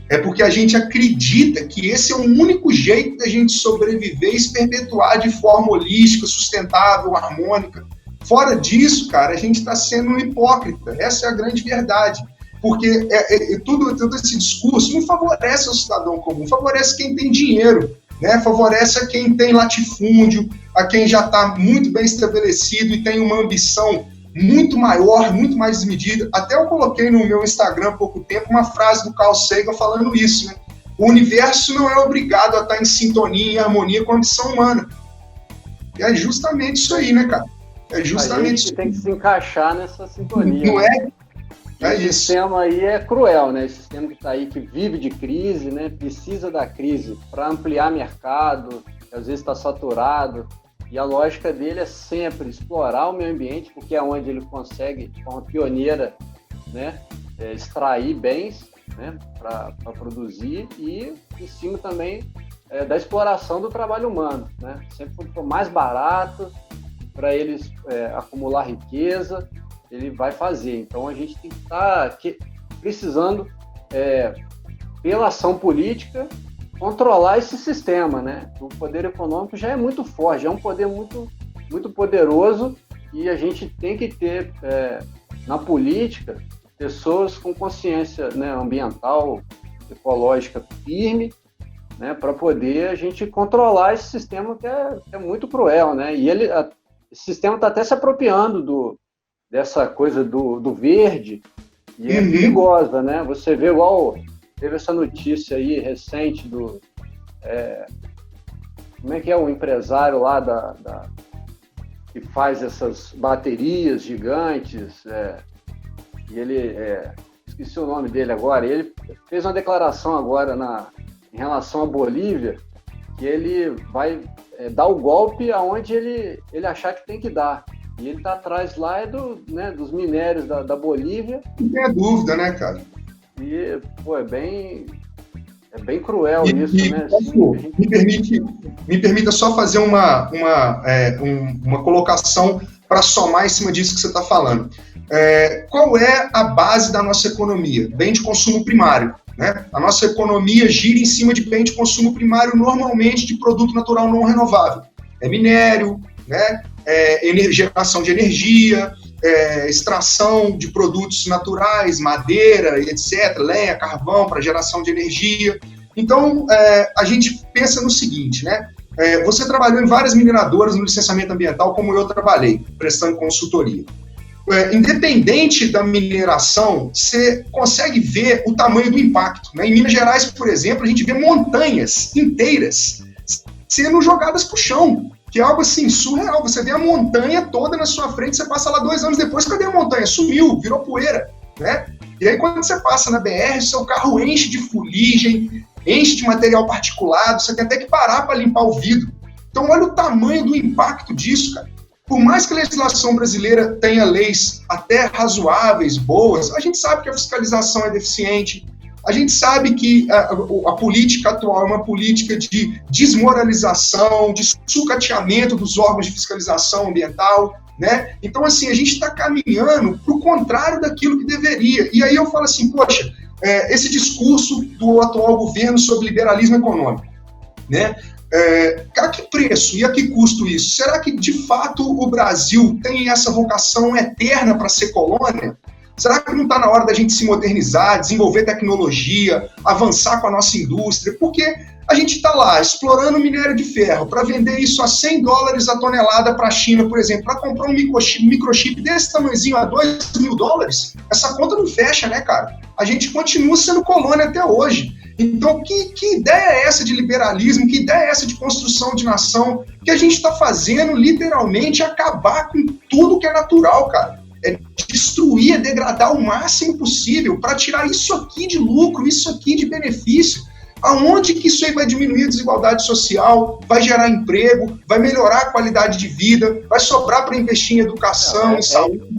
é porque a gente acredita que esse é o único jeito da gente sobreviver e se perpetuar de forma holística, sustentável, harmônica. Fora disso, cara, a gente está sendo um hipócrita, essa é a grande verdade, porque todo esse discurso não favorece o cidadão comum, favorece quem tem dinheiro, né? Favorece a quem tem latifúndio, a quem já está muito bem estabelecido e tem uma ambição muito maior, muito mais desmedida. Até eu coloquei no meu Instagram há pouco tempo uma frase do Carl Sagan falando isso, né? O universo não é obrigado a estar em sintonia, em harmonia com a ambição humana. E é justamente isso aí, né, cara? É justamente isso. A gente tem que se encaixar nessa sintonia. Não é? É isso. O sistema aí é cruel, né? Esse sistema que está aí, que vive de crise, né? Precisa da crise para ampliar mercado, que às vezes está saturado. E a lógica dele é sempre explorar o meio ambiente, porque é onde ele consegue, de forma pioneira, né, extrair bens, né, para produzir, e em cima também da exploração do trabalho humano, né? Sempre for mais barato para eles acumular riqueza, ele vai fazer. Então a gente tem que estar precisando, pela ação política, controlar esse sistema, né? O poder econômico já é muito forte, já é um poder muito, muito poderoso, e a gente tem que ter, na política, pessoas com consciência, né, ambiental, ecológica firme, né, para poder a gente controlar esse sistema que é muito cruel, né? E esse sistema está até se apropriando dessa coisa do verde, e é perigosa, né? Você vê igual teve essa notícia aí recente como é que é o empresário lá que faz essas baterias gigantes, e ele esqueci o nome dele agora, ele fez uma declaração agora em relação à Bolívia, que ele vai dar o golpe aonde ele achar que tem que dar. E ele está atrás lá dos minérios da Bolívia. Não tem dúvida, né, cara? E, pô, é bem cruel isso, né? Me permita só fazer uma colocação para somar em cima disso que você está falando. Qual é a base da nossa economia? Bem de consumo primário. Né? A nossa economia gira em cima de bem de consumo primário, normalmente de produto natural não renovável. É minério, né? Geração de energia, extração de produtos naturais, madeira, etc., lenha, carvão para geração de energia. Então, a gente pensa no seguinte, né? Você trabalhou em várias mineradoras no licenciamento ambiental, como eu trabalhei, prestando consultoria. Independente da mineração, você consegue ver o tamanho do impacto. Né? Em Minas Gerais, por exemplo, a gente vê montanhas inteiras sendo jogadas para o chão, que é algo assim surreal. Você vê a montanha toda na sua frente, você passa lá 2 anos depois, cadê a montanha? Sumiu, virou poeira. Né? E aí quando você passa na BR, seu carro enche de fuligem, enche de material particulado, você tem até que parar para limpar o vidro. Então olha o tamanho do impacto disso, cara. Por mais que a legislação brasileira tenha leis até razoáveis, boas, a gente sabe que a fiscalização é deficiente, a gente sabe que a política atual é uma política de desmoralização, de sucateamento dos órgãos de fiscalização ambiental, né? Então, assim, a gente está caminhando para o contrário daquilo que deveria. E aí eu falo assim, poxa, esse discurso do atual governo sobre liberalismo econômico, né? A que preço e a que custo isso? Será que, de fato, o Brasil tem essa vocação eterna para ser colônia? Será que não está na hora da gente se modernizar, desenvolver tecnologia, avançar com a nossa indústria? Porque a gente está lá explorando minério de ferro para vender isso a $100 a tonelada para a China, por exemplo, para comprar um microchip desse tamanhozinho a $2.000. Essa conta não fecha, né, cara? A gente continua sendo colônia até hoje. Então, que ideia é essa de liberalismo? Que ideia é essa de construção de nação? Que a gente está fazendo, literalmente, acabar com tudo que é natural, cara. É destruir, é degradar o máximo possível para tirar isso aqui de lucro, isso aqui de benefício. Aonde que isso aí vai diminuir a desigualdade social, vai gerar emprego, vai melhorar a qualidade de vida, vai sobrar para investir em educação, em saúde?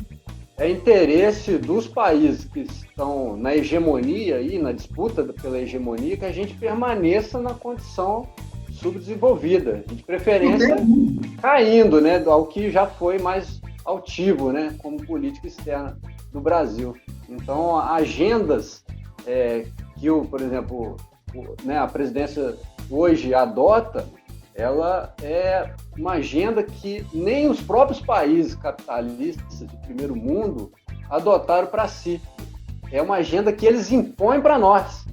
É interesse dos países que estão na hegemonia, aí, na disputa pela hegemonia, que a gente permaneça na condição subdesenvolvida, de preferência caindo, né, ao que já foi mais altivo, né, como política externa do Brasil. Então, agendas que, por exemplo, a presidência hoje adota, ela é uma agenda que nem os próprios países capitalistas de primeiro mundo adotaram para si. É uma agenda que eles impõem para nós.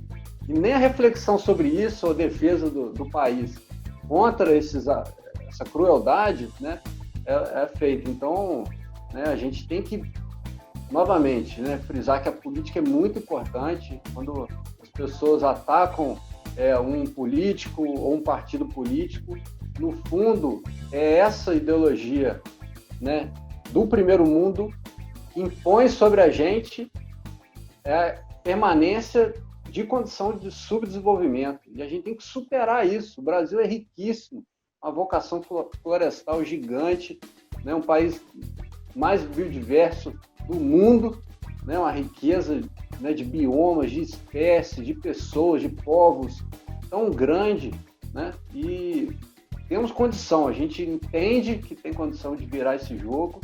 E nem a reflexão sobre isso ou defesa do país contra essa crueldade, né, é feita. Então, né, a gente tem que, novamente, né, frisar que a política é muito importante. Quando as pessoas atacam um político ou um partido político, no fundo, é essa ideologia, né, do primeiro mundo que impõe sobre a gente a permanência de condição de subdesenvolvimento. E a gente tem que superar isso. O Brasil é riquíssimo, uma vocação florestal gigante, né, um país mais biodiverso do mundo, né, uma riqueza, né, de biomas, de espécies, de pessoas, de povos tão grande, né? E temos condição, a gente entende que tem condição de virar esse jogo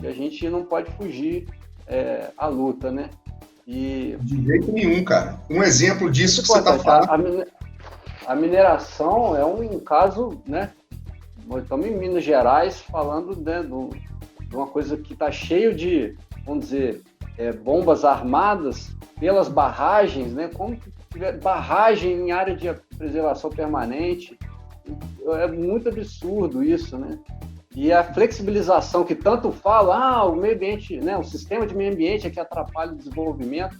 e a gente não pode fugir à luta, né? De jeito nenhum, cara. Um exemplo disso que você está falando. A mineração é um caso, né? Nós estamos em Minas Gerais falando, né, de uma coisa que está cheio de, vamos dizer, bombas armadas pelas barragens, né? Como que tiver barragem em área de preservação permanente? É muito absurdo isso, né? E a flexibilização que tanto fala, o meio ambiente, né? O sistema de meio ambiente é que atrapalha o desenvolvimento.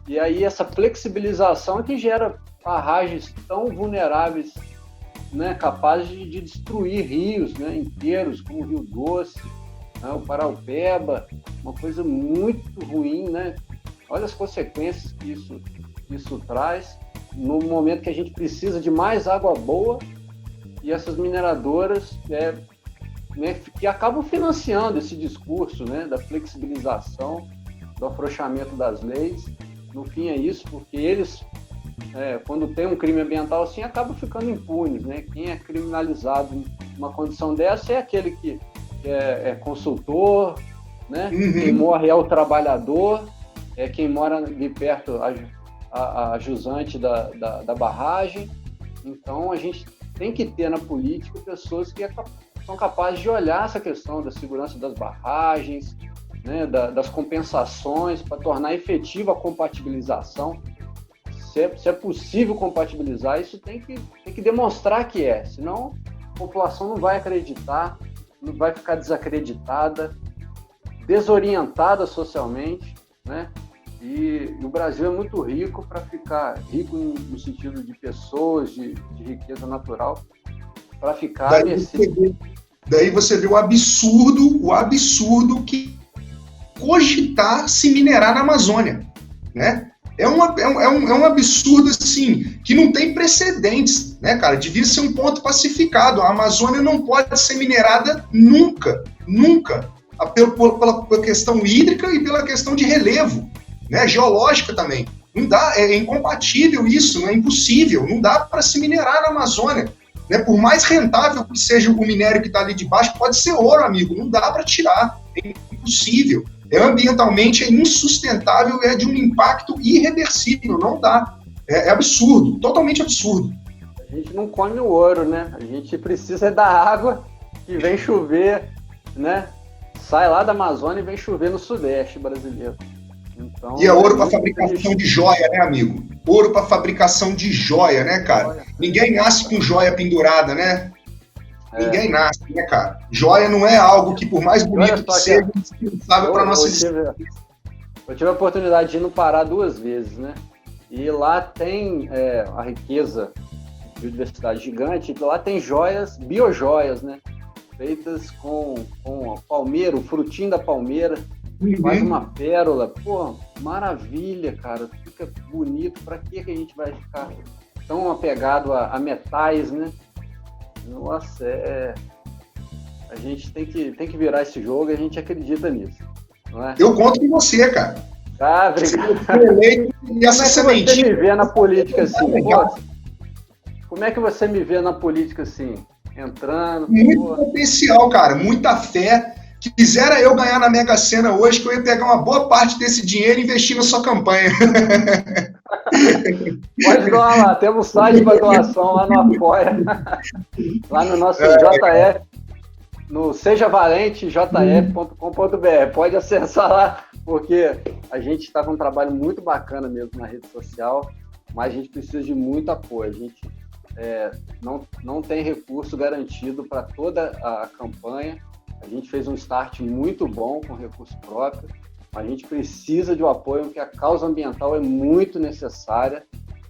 E aí essa flexibilização é que gera barragens tão vulneráveis, né? Capazes de destruir rios, né? Inteiros, como o Rio Doce, né? O Paraupeba, uma coisa muito ruim, né? Olha as consequências que isso traz no momento que a gente precisa de mais água boa e essas mineradoras né, que acabam financiando esse discurso, né, da flexibilização, do afrouxamento das leis. No fim é isso, porque eles, quando tem um crime ambiental assim, acabam ficando impunes, né? Quem é criminalizado em uma condição dessa é aquele que é consultor, né? Quem morre é o trabalhador, é quem mora ali perto, a jusante da barragem. Então, a gente tem que ter na política pessoas que são capazes de olhar essa questão da segurança das barragens, né, das compensações, para tornar efetiva a compatibilização. Se é possível compatibilizar, isso tem que demonstrar que é, senão a população não vai acreditar, não vai ficar desacreditada, desorientada socialmente, né? E o Brasil é muito rico para ficar rico no sentido de pessoas, de riqueza natural, para ficar... Daí você vê o absurdo que cogitar se minerar na Amazônia, né? É um absurdo, assim, que não tem precedentes, né, cara? Devia ser um ponto pacificado. A Amazônia não pode ser minerada nunca, pela questão hídrica e pela questão de relevo, né, geológica também. Não dá, é incompatível isso, não é impossível, não dá para se minerar na Amazônia. Né? Por mais rentável que seja o minério que está ali de baixo, pode ser ouro, amigo, não dá para tirar, é impossível. Ambientalmente é insustentável, é de um impacto irreversível, não dá. É absurdo, totalmente absurdo. A gente não come o ouro, né? A gente precisa da água que vem chover, né? Sai lá da Amazônia e vem chover no Sudeste brasileiro. Então, e é ouro para fabricação de joia, né, amigo? Ouro para fabricação de joia, né, cara? Ninguém nasce com joia pendurada, né? Ninguém nasce, né, cara? Joia não é algo que, por mais bonito que seja, é indispensável para nossa existência. Eu tive a oportunidade de ir no Pará 2 vezes, né? E lá tem a riqueza de biodiversidade gigante, e lá tem joias, biojoias, né? Feitas com palmeira, o frutinho da palmeira, faz uma pérola. Pô, maravilha, cara. Fica bonito. Pra que a gente vai ficar tão apegado a metais, né? Nossa, a gente tem que virar esse jogo e a gente acredita nisso, não é? Eu conto com você, cara. Ah, obrigado. E essa sementinha... Como é que você me vê na política assim? Pô, como é que você me vê na política assim? Entrando... Muito potencial, cara. Muita fé. Quisera eu ganhar na Mega Sena hoje, que eu ia pegar uma boa parte desse dinheiro e investir na sua campanha. Pode doar lá, temos site para doação lá no Apoia, lá no nosso JF, no sejavalentejf.com.br. Pode acessar lá, porque a gente está com um trabalho muito bacana mesmo na rede social, mas a gente precisa de muito apoio. A gente não tem recurso garantido para toda a campanha. A gente fez um start muito bom com recurso próprio. A gente precisa de um apoio, porque a causa ambiental é muito necessária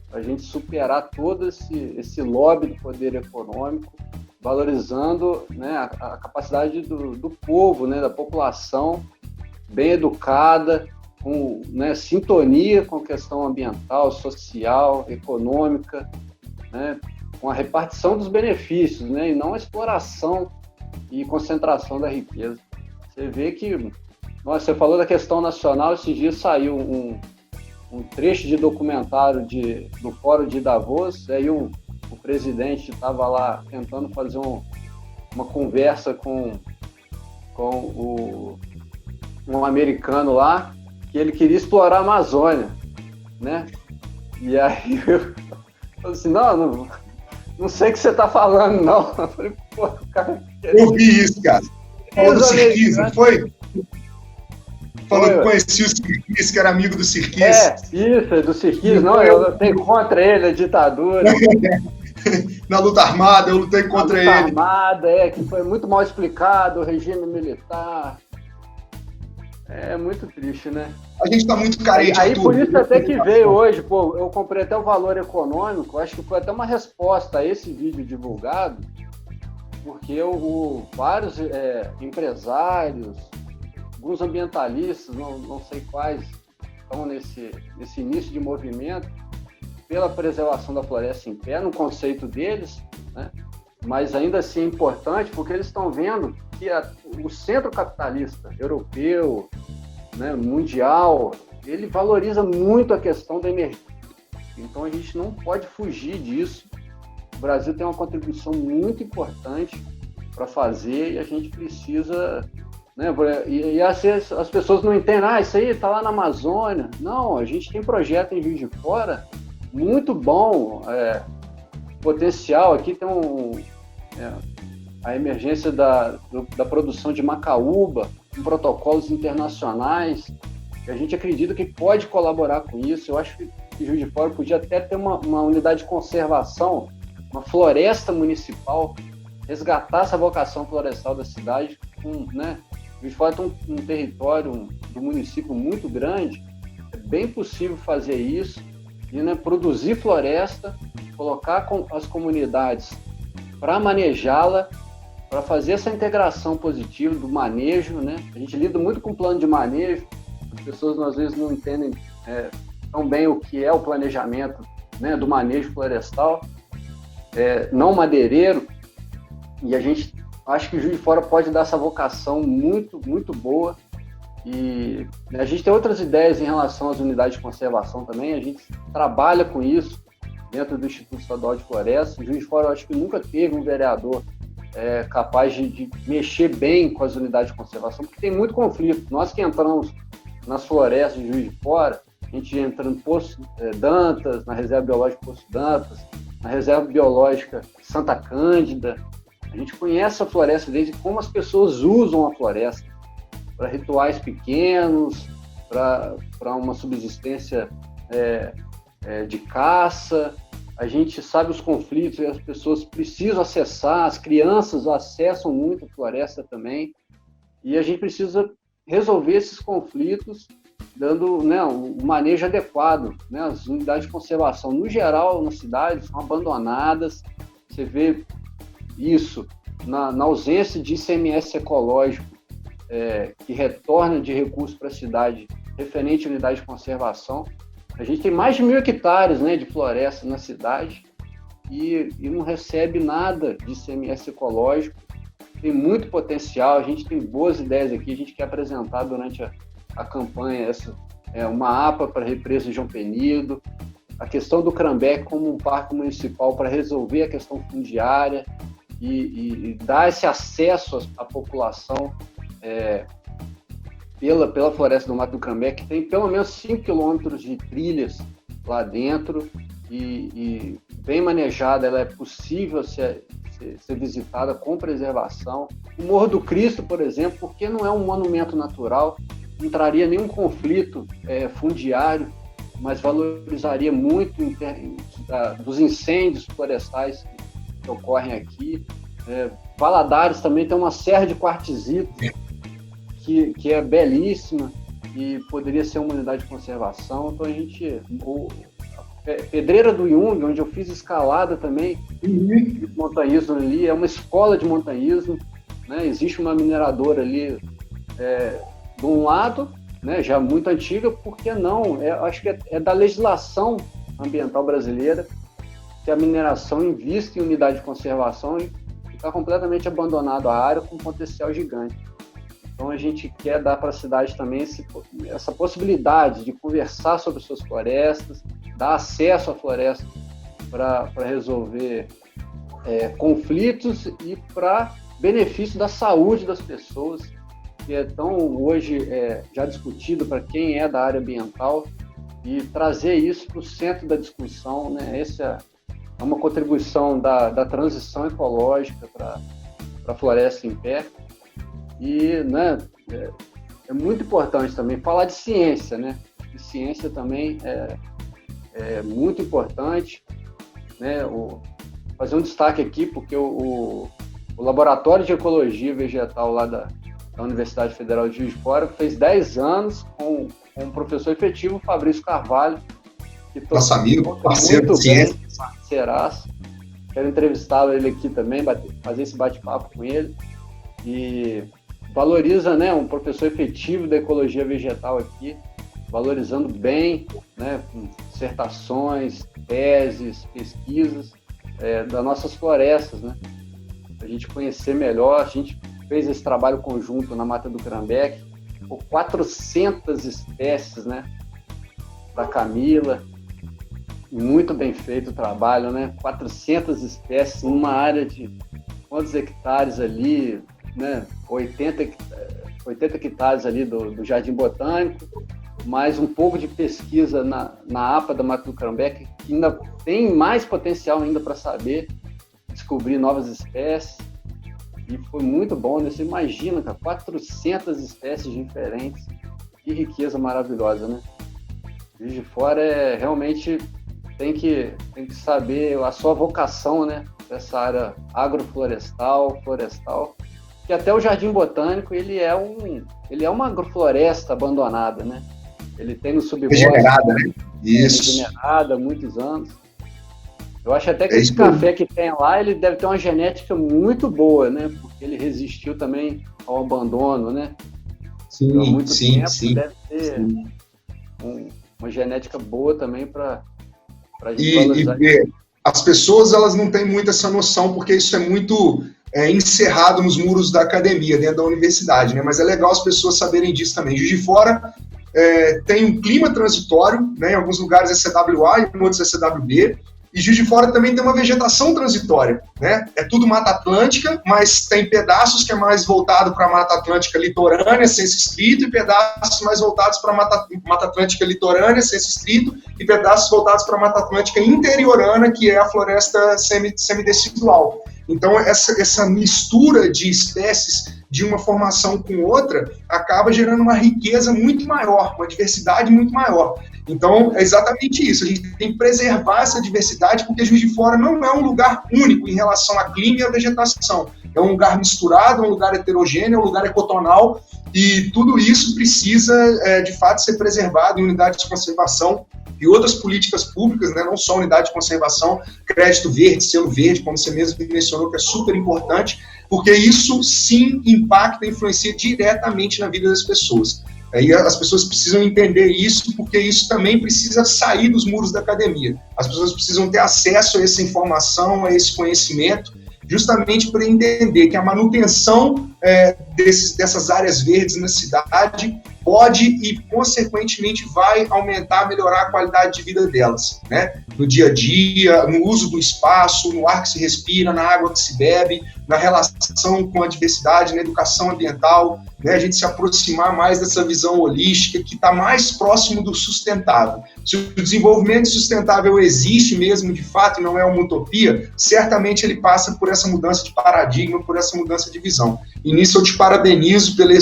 para a gente superar todo esse lobby do poder econômico, valorizando, né, a capacidade do povo, né, da população bem educada, com, né, sintonia com a questão ambiental, social, econômica, né, com a repartição dos benefícios, né, e não a exploração e concentração da riqueza. Você vê que... Nossa, você falou da questão nacional, esses dias saiu um trecho de documentário do Fórum de Davos, aí o presidente estava lá tentando fazer uma conversa com um americano lá, que ele queria explorar a Amazônia, né? E aí eu falei assim, não sei o que você está falando, não. Eu falei, pô, cara... Eu vi isso, cara. Falou do Cirquis, não foi? falou que conhecia o Sirkis, que era amigo do Sirkis. Isso, do Sirkis. Não, eu tenho contra ele, a ditadura. Na luta armada, eu lutei contra ele. Na luta armada, que foi muito mal explicado, o regime militar. É muito triste, né? A gente tá muito carente, Aí Arthur. por isso até que veio hoje, pô, eu comprei até o Valor Econômico, acho que foi até uma resposta a esse vídeo divulgado, porque vários empresários, alguns ambientalistas, não sei quais, estão nesse início de movimento pela preservação da floresta em pé, no conceito deles, né? Mas ainda assim é importante porque eles estão vendo que o centro capitalista europeu, né, mundial, ele valoriza muito a questão da energia. Então a gente não pode fugir disso. O Brasil tem uma contribuição muito importante para fazer e a gente precisa, né, e às vezes as pessoas não entendem, isso aí está lá na Amazônia. Não, a gente tem projeto em Juiz de Fora muito bom, potencial. Aqui tem a emergência da produção de macaúba, com protocolos internacionais, e a gente acredita que pode colaborar com isso. Eu acho que Juiz de Fora podia até ter uma unidade de conservação, uma floresta municipal, resgatar essa vocação florestal da cidade, né? Juiz de Fora tem um território do município muito grande, é bem possível fazer isso, e, né, produzir floresta, colocar as comunidades para manejá-la, para fazer essa integração positiva do manejo, né? A gente lida muito com plano de manejo, as pessoas às vezes não entendem tão bem o que é o planejamento, né, do manejo florestal, não madeireiro, e a gente acha que o Juiz de Fora pode dar essa vocação muito, muito boa, e a gente tem outras ideias em relação às unidades de conservação também, a gente trabalha com isso dentro do Instituto Estadual de Floresta. O Juiz de Fora, eu acho que nunca teve um vereador capaz de mexer bem com as unidades de conservação, porque tem muito conflito. Nós que entramos nas florestas de Juiz de Fora, a gente entra no Poço Dantas, na Reserva Biológica Poço Dantas, na Reserva Biológica Santa Cândida. A gente conhece a floresta desde como as pessoas usam a floresta para rituais pequenos, para uma subsistência de caça. A gente sabe os conflitos e as pessoas precisam acessar, as crianças acessam muito a floresta também, e a gente precisa resolver esses conflitos dando, né, um manejo adequado, né? As unidades de conservação, no geral, nas cidades, são abandonadas. Você vê isso na ausência de ICMS ecológico, que retorna de recursos para a cidade referente à unidade de conservação. A gente tem mais de 1.000 hectares, né, de floresta na cidade e não recebe nada de ICMS ecológico. Tem muito potencial, a gente tem boas ideias aqui, a gente quer apresentar durante a campanha uma APA para a represa de João Penido, a questão do Crambeque como um parque municipal para resolver a questão fundiária e dar esse acesso à população pela Floresta do Mato do Crambeque, que tem pelo menos 5 quilômetros de trilhas lá dentro e bem manejada, ela é possível ser visitada com preservação. O Morro do Cristo, por exemplo, porque não é um monumento natural, não traria nenhum conflito fundiário, mas valorizaria muito dos incêndios florestais que ocorrem aqui. Valadares também tem uma serra de quartzito que é belíssima e poderia ser uma unidade de conservação. Então Pedreira do Jung, onde eu fiz escalada também, de montanhismo ali, é uma escola de montanhismo, né? Existe uma mineradora ali de um lado, né, já muito antiga, por que não? Acho que é da legislação ambiental brasileira que a mineração invista em unidade de conservação e está completamente abandonado a área com um potencial gigante. Então a gente quer dar para a cidade também essa possibilidade de conversar sobre suas florestas, dar acesso à floresta para resolver conflitos e para benefício da saúde das pessoas, que é tão hoje já discutido para quem é da área ambiental, e trazer isso para o centro da discussão, né? Essa é uma contribuição da transição ecológica para a floresta em pé. E, né, é muito importante também falar de ciência, né? De ciência também é muito importante, né? Fazer um destaque aqui, porque o Laboratório de Ecologia Vegetal lá da Universidade Federal de Juiz de Fora fez 10 anos com o professor efetivo Fabrício Carvalho. Nosso amigo, parceiro de ciência. Parceiraço. Quero entrevistar ele aqui também, fazer esse bate-papo com ele. E valoriza, né, um professor efetivo da ecologia vegetal aqui, valorizando bem, né, com dissertações, teses, pesquisas das nossas florestas, né, para a gente conhecer melhor. A gente fez esse trabalho conjunto na Mata do Crambeque, com 400 espécies, né, da Camila. Muito bem feito o trabalho, né, 400 espécies numa área de quantos hectares ali, né, 80 hectares ali do Jardim Botânico, mais um pouco de pesquisa na APA da Mata do Crambeque, que ainda tem mais potencial ainda para saber, descobrir novas espécies, e foi muito bom, né? Você imagina, cara, 400 espécies diferentes, que riqueza maravilhosa, né? Juiz de Fora realmente tem que saber a sua vocação, né, dessa área agroflorestal, florestal, que até o Jardim Botânico ele é uma agrofloresta abandonada, né? Ele tem no subbosque regenerada, né? Isso. Regenerada há muitos anos. Eu acho até que esse café que tem lá, ele deve ter uma genética muito boa, né? Porque ele resistiu também ao abandono, né? Sim, há muito tempo, sim. Deve ter uma genética boa também para a gente valorizar. E as pessoas, elas não têm muito essa noção, porque isso é muito encerrado nos muros da academia, dentro da universidade, né? Mas é legal as pessoas saberem disso também. Juiz de Fora tem um clima transitório, né? Em alguns lugares é CWA, em outros é CWB, e Juiz de Fora também tem uma vegetação transitória, né? É tudo Mata Atlântica, mas tem pedaços que é mais voltado para a Mata Atlântica litorânea, senso estrito, e pedaços mais voltados para a Mata Atlântica litorânea, senso estrito, e pedaços voltados para a Mata Atlântica interiorana, que é a floresta semidecidual. Então, essa mistura de espécies de uma formação com outra acaba gerando uma riqueza muito maior, uma diversidade muito maior. Então, é exatamente isso. A gente tem que preservar essa diversidade, porque Juiz de Fora não é um lugar único em relação a clima e a vegetação. É um lugar misturado, um lugar heterogêneo, um lugar ecotonal, e tudo isso precisa, de fato, ser preservado em unidades de conservação e outras políticas públicas, né, não só unidade de conservação, crédito verde, selo verde, como você mesmo mencionou, que é super importante, porque isso sim impacta e influencia diretamente na vida das pessoas. E as pessoas precisam entender isso, porque isso também precisa sair dos muros da academia. As pessoas precisam ter acesso a essa informação, a esse conhecimento, justamente para entender que a manutenção dessas áreas verdes na cidade pode e, consequentemente, vai aumentar, melhorar a qualidade de vida delas, né? No dia a dia, no uso do espaço, no ar que se respira, na água que se bebe, na relação com a diversidade, na educação ambiental, né? A gente se aproximar mais dessa visão holística que está mais próximo do sustentável. Se o desenvolvimento sustentável existe mesmo, de fato, e não é uma utopia, certamente ele passa por essa mudança de paradigma, por essa mudança de visão. E nisso eu te parabenizo pelo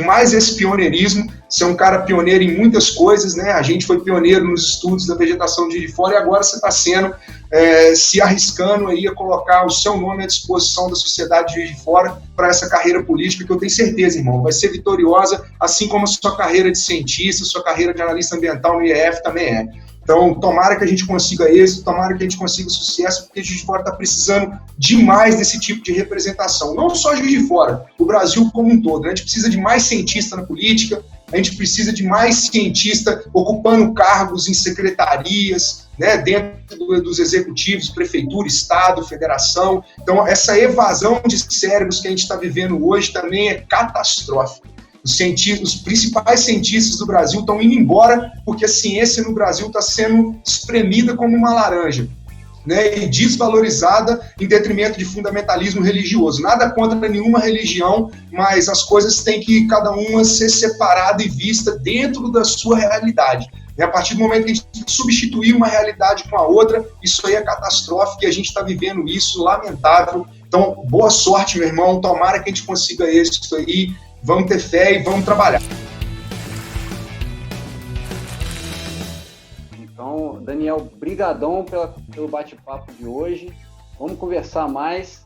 mais esse pioneirismo. Você é um cara pioneiro em muitas coisas, né? A gente foi pioneiro nos estudos da vegetação de Juiz de Fora, e agora você está se arriscando aí a colocar o seu nome à disposição da sociedade de Juiz de Fora para essa carreira política, que eu tenho certeza, irmão, vai ser vitoriosa, assim como a sua carreira de cientista, sua carreira de analista ambiental no IEF também é. Então, tomara que a gente consiga êxito, tomara que a gente consiga sucesso, porque Juiz de Fora está precisando demais desse tipo de representação. Não só Juiz de Fora, o Brasil como um todo. A gente precisa de mais cientista na política, a gente precisa de mais cientista ocupando cargos em secretarias, né, dentro dos executivos, prefeitura, estado, federação. Então, essa evasão de cérebros que a gente está vivendo hoje também é catastrófica. Os principais cientistas do Brasil estão indo embora porque a ciência no Brasil está sendo espremida como uma laranja, né, e desvalorizada em detrimento de fundamentalismo religioso. Nada contra nenhuma religião, mas as coisas têm que, cada uma, ser separada e vista dentro da sua realidade. E a partir do momento que a gente substituir uma realidade com a outra, isso aí é catastrófico e a gente está vivendo isso, lamentável. Então, boa sorte, meu irmão. Tomara que a gente consiga isso aí. Vamos ter fé e vamos trabalhar. Daniel, brigadão pelo bate-papo de hoje. Vamos conversar mais.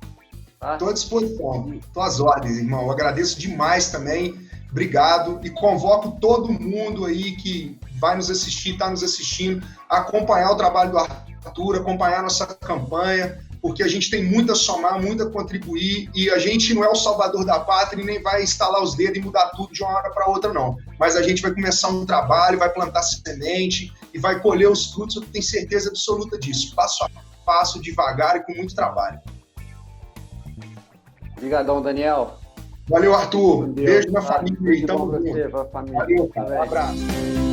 Tá? Estou à disposição, estou às ordens, irmão. Eu agradeço demais também, obrigado, e convoco todo mundo aí que vai nos assistir, está nos assistindo, a acompanhar o trabalho do Arthur, acompanhar a nossa campanha, porque a gente tem muito a somar, muito a contribuir, e a gente não é o salvador da pátria e nem vai instalar os dedos e mudar tudo de uma hora para outra, não. Mas a gente vai começar um trabalho, vai plantar semente e vai colher os frutos, eu tenho certeza absoluta disso, passo a passo, devagar e com muito trabalho. Obrigadão, Daniel. Valeu, Arthur. Beijo na família. Então, você, pra família. Valeu, cara. Um abraço.